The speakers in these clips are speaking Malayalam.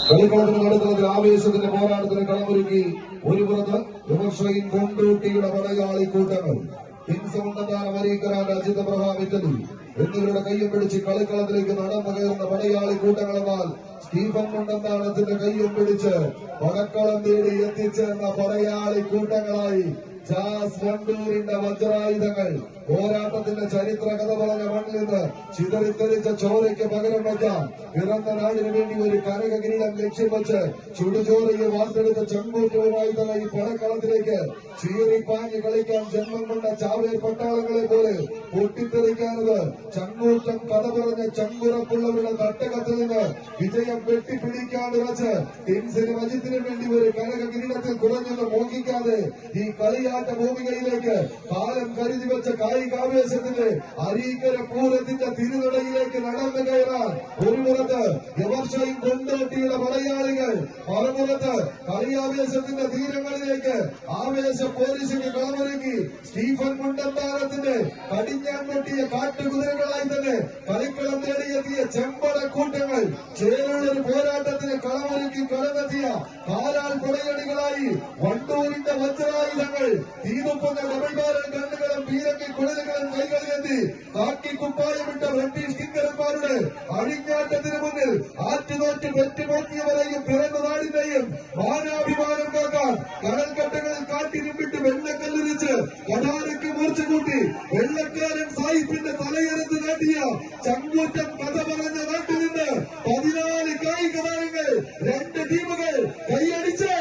കളിക്കളത്തിന് നടുത്തളത്തിൽ ആവേശത്തിന്റെ പോരാട്ടത്തിന് കളമൊരുക്കി ഒരു പുറത്ത് വിമർശകൻ കൊണ്ടൂട്ടിയുടെ പടയാളി കൂട്ടങ്ങൾ പിൻസമുണ്ടാന വരീക്കരാന്റെ അജിത പ്രഭാവിറ്റലി എന്നിവരുടെ കയ്യും പിടിച്ച് കളിക്കളത്തിലേക്ക് നടന്നു കയറുന്ന പടയാളി കൂട്ടങ്ങളെന്നാൽ സ്റ്റീഫൻ മുണ്ടന്താനത്തിന്റെ കയ്യും പിടിച്ച് പടക്കളം തേടി എത്തിച്ചേർന്ന പടയാളി കൂട്ടങ്ങളായി ജാസ് വണ്ടൂരിന്റെ വജ്രായുധങ്ങൾ പോരാട്ടത്തിന്റെ ചരിത്ര കഥ പറഞ്ഞ മണ്ണിൽ നിന്ന് ചിതറിത്തെറിച്ച ചോരയ്ക്ക് പകരം വയ്ക്കാൻ പിറന്ന നാടിന് വേണ്ടി ഒരു കനക കിരീടം ലക്ഷ്യം വെച്ച് ചുടുചോരയെ വാർത്തെടുത്ത ചെമ്പൂറ്റുമായി തന്നെ ഈ പടക്കളത്തിലേക്ക് ചീറിപ്പാഞ്ഞ് കളിക്കാൻ ജന്മം കൊണ്ട ചാവേർ പട്ടാളങ്ങളെ പോലെ പൊട്ടിത്തെറിക്കാനത് ചങ്ങൂറ്റം കഥ പറഞ്ഞ ചങ്കുറപ്പുള്ളവരുടെ തട്ടകത്തിൽ നിന്ന് വിജയം വെട്ടിപ്പിടിക്കാൻ ഉറച്ച് ടീംസിന് അജിത്തിന് വേണ്ടി ഒരു കനക കിരീടത്തിൽ കുറഞ്ഞൊന്ന് മോഹിക്കാതെ ഈ കളിയാട്ട ഭൂമികയിലേക്ക് കാലം കരുതി വെച്ച കായികാവേശത്തിന്റെ അരീക്കര പൂരത്തിന്റെ തിരുനടയിലേക്ക് നടന്നു കയറാൻ ഒരു പുറത്ത് യവർഷയും കൊണ്ടോട്ടിയുടെ പടയാളികൾ മറുപുറത്ത് കളിയാവേശത്തിന്റെ തീരങ്ങളിലേക്ക് ആവേശ പോലീസിന് കളമൊരുക്കി സ്റ്റീഫൻ മുണ്ടന്താനത്തിന്റെ കടിഞ്ഞാൻ പൊട്ടിയ കാട്ടുകുതിരകളായി തന്നെ കളിക്കളം തേടിയെത്തിയ ചെമ്പട കൂട്ടങ്ങൾ ചേരുള്ളൊരു പോരാട്ടത്തിന് കളമൊരുക്കി കടന്നെത്തിയ കാലാൽ കൊടയണികളായി വണ്ടൂരിന്റെ വജ്രായുധങ്ങൾ തീതുപ്പുന്ന ഡബിൾ ബാരൽ കണ്ണുകളും പീരങ്കി കുഴലുകളും കൈകളിലെത്തി കാക്കിക്കുപ്പായമിട്ട ബ്രിട്ടീഷ് കിങ്കരന്മാരുടെ അഴിഞ്ഞാട്ടത്തിന് മുന്നിൽ ആറ്റുനോറ്റ് പെറ്റുപോക്കിയവരെയും പിറന്ന നാടിനെയും മാനാഭിമാനം കാക്കാൻ കടൽക്കട്ടകളിൽ കാട്ടിരുമ്പിട്ട് വെള്ളക്കല്ലിരിച്ച് കടാരയ്ക്ക് മൂർച്ച കൂട്ടി വെള്ളക്കാരൻ സാഹിബിന്റെ തലയെടുത്ത് നാട്ടിയ ചങ്കൂറ്റം കഥ പറഞ്ഞ നാട്ടിൽ നിന്ന് 14 കായിക താരങ്ങൾ 2 ടീമുകൾ കൈയടിച്ച്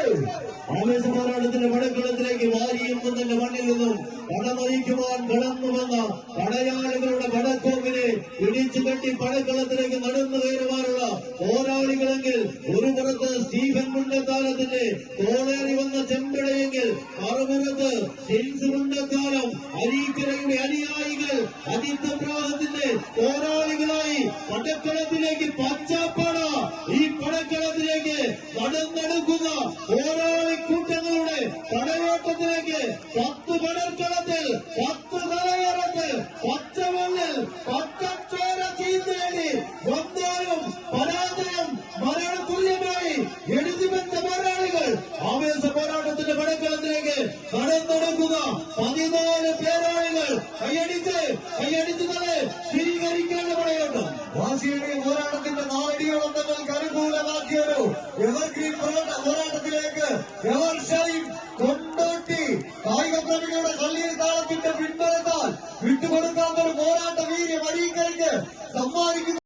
ആവേശ പോരാട്ടത്തിന്റെ പടക്കളത്തിലേക്ക് വാരിയും കുന്നന്റെ മണ്ണിൽ നിന്നും പടമറിക്കുവാൻ കടന്നു വന്ന പടയാളികളുടെ പടക്കോക്കിനെ ഇടിച്ചു കെട്ടി പടക്കളത്തിലേക്ക് നടന്നു കയറുവാനുള്ള പോരാളികളെങ്കിൽ ഒരു പുറത്ത് സ്റ്റീഫൻ മുണ്ടത്താനത്തിന്റെ തോളേറി വന്ന ചെമ്പടയെങ്കിൽ മറുപുറത്ത് ജിൻസ് മുണ്ടത്താനം അരീക്കരയുടെ അനുയായികൾ അതിപ്രാഹത്തിന്റെ പോരാളികളായി പടക്കളത്തിലേക്ക് പച്ചാപ്പാട ഈ പടക്കളത്തിലേക്ക് നടന്നെടുക്കുന്ന പോരാളി കൂട്ടങ്ങളുടെ പടയോട്ടത്തിലേക്ക് 10 പടക്കളത്തിൽ 10 തലയറത്ത് പച്ചമണ്ണിൽ പച്ചച്ചോര ചീന്തേടി വന്നാലും പരാജയം മരണതുല്യമായി എഴുതിവെച്ച പോരാളികൾ ആവേശ പോരാട്ടത്തിന്റെ പടക്കളത്തിലേക്ക് നടന്നെടുക്കുക 14 പേരാളികൾ കൈയടിച്ച് തന്നെ സ്വീകരിക്കേണ്ട പടയോട്ടം വാശിയുടെ പോരാട്ടത്തിന്റെ നാടിയോളം തങ്ങൾക്ക് അനുകൂലമാക്കിയൊരു എവർഗ്രീൻ പോരാട്ടത്തിലേക്ക്